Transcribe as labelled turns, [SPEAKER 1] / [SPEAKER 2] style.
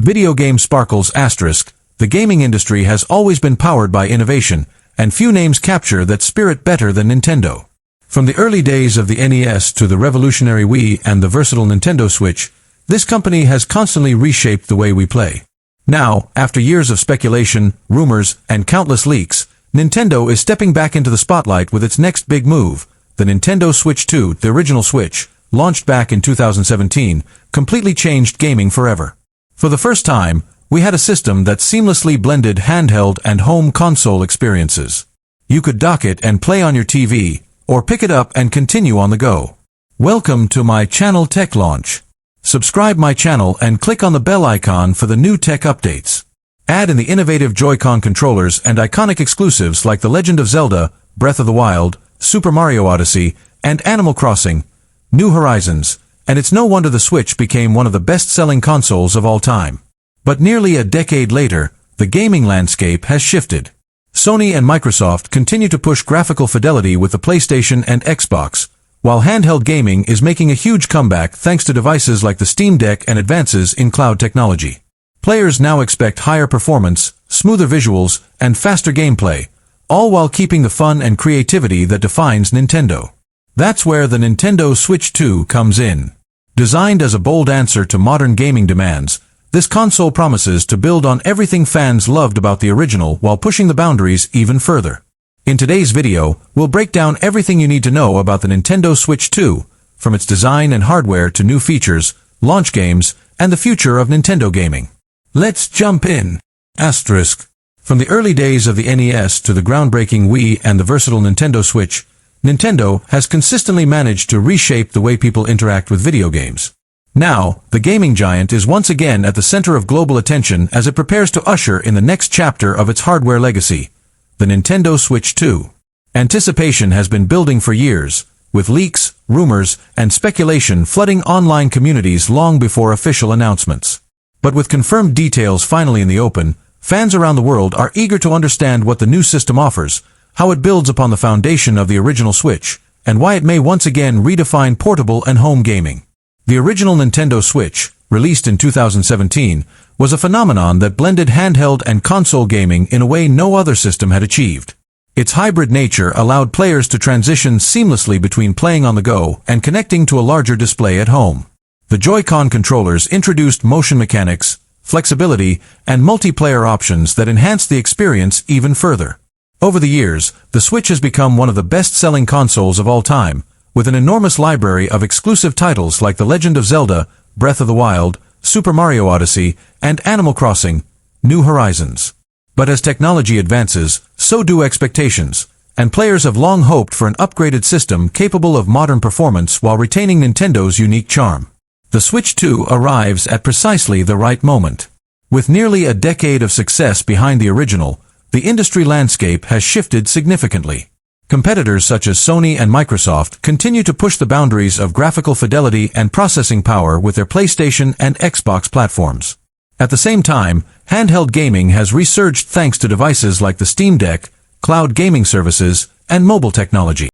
[SPEAKER 1] Video game sparkles asterisk. The gaming industry has always been powered by innovation, and few names capture that spirit better than Nintendo. From the early days of the NES to the revolutionary Wii and the versatile Nintendo Switch, this company has constantly reshaped the way we play. Now, after years of speculation, rumors, and countless leaks, Nintendo is stepping back into the spotlight with its next big move. The Nintendo Switch 2, the original Switch, launched back in 2017, completely changed gaming forever. For the first time, we had a system that seamlessly blended handheld and home console experiences. You could dock it and play on your TV, or pick it up and continue on the go. Welcome to my channel Tech Launch. Subscribe my channel and click on the bell icon for the new tech updates. Add in the innovative Joy-Con controllers and iconic exclusives like The Legend of Zelda, Breath of the Wild, Super Mario Odyssey, and Animal Crossing, New Horizons, and it's no wonder the Switch became one of the best-selling consoles of all time. But nearly a decade later, the gaming landscape has shifted. Sony and Microsoft continue to push graphical fidelity with the PlayStation and Xbox, while handheld gaming is making a huge comeback thanks to devices like the Steam Deck and advances in cloud technology. Players now expect higher performance, smoother visuals, and faster gameplay, all while keeping the fun and creativity that defines Nintendo. That's where the Nintendo Switch 2 comes in. Designed as a bold answer to modern gaming demands, this console promises to build on everything fans loved about the original while pushing the boundaries even further. In today's video, we'll break down everything you need to know about the Nintendo Switch 2, from its design and hardware to new features, launch games, and the future of Nintendo gaming. Let's jump in. Asterisk. From the early days of the NES to the groundbreaking Wii and the versatile Nintendo Switch, Nintendo has consistently managed to reshape the way people interact with video games. Now, the gaming giant is once again at the center of global attention as it prepares to usher in the next chapter of its hardware legacy, the Nintendo Switch 2. Anticipation has been building for years, with leaks, rumors, and speculation flooding online communities long before official announcements. But with confirmed details finally in the open, fans around the world are eager to understand what the new system offers, how it builds upon the foundation of the original Switch, and why it may once again redefine portable and home gaming. The original Nintendo Switch, released in 2017, was a phenomenon that blended handheld and console gaming in a way no other system had achieved. Its hybrid nature allowed players to transition seamlessly between playing on the go and connecting to a larger display at home. The Joy-Con controllers introduced motion mechanics, flexibility, and multiplayer options that enhanced the experience even further. Over the years, the Switch has become one of the best-selling consoles of all time, with an enormous library of exclusive titles like The Legend of Zelda, Breath of the Wild, Super Mario Odyssey, and Animal Crossing, New Horizons. But as technology advances, so do expectations, and players have long hoped for an upgraded system capable of modern performance while retaining Nintendo's unique charm. The Switch 2 arrives at precisely the right moment. With nearly a decade of success behind the original, the industry landscape has shifted significantly. Competitors such as Sony and Microsoft continue to push the boundaries of graphical fidelity and processing power with their PlayStation and Xbox platforms. At the same time, handheld gaming has resurged thanks to devices like the Steam Deck, cloud gaming services, and mobile technology.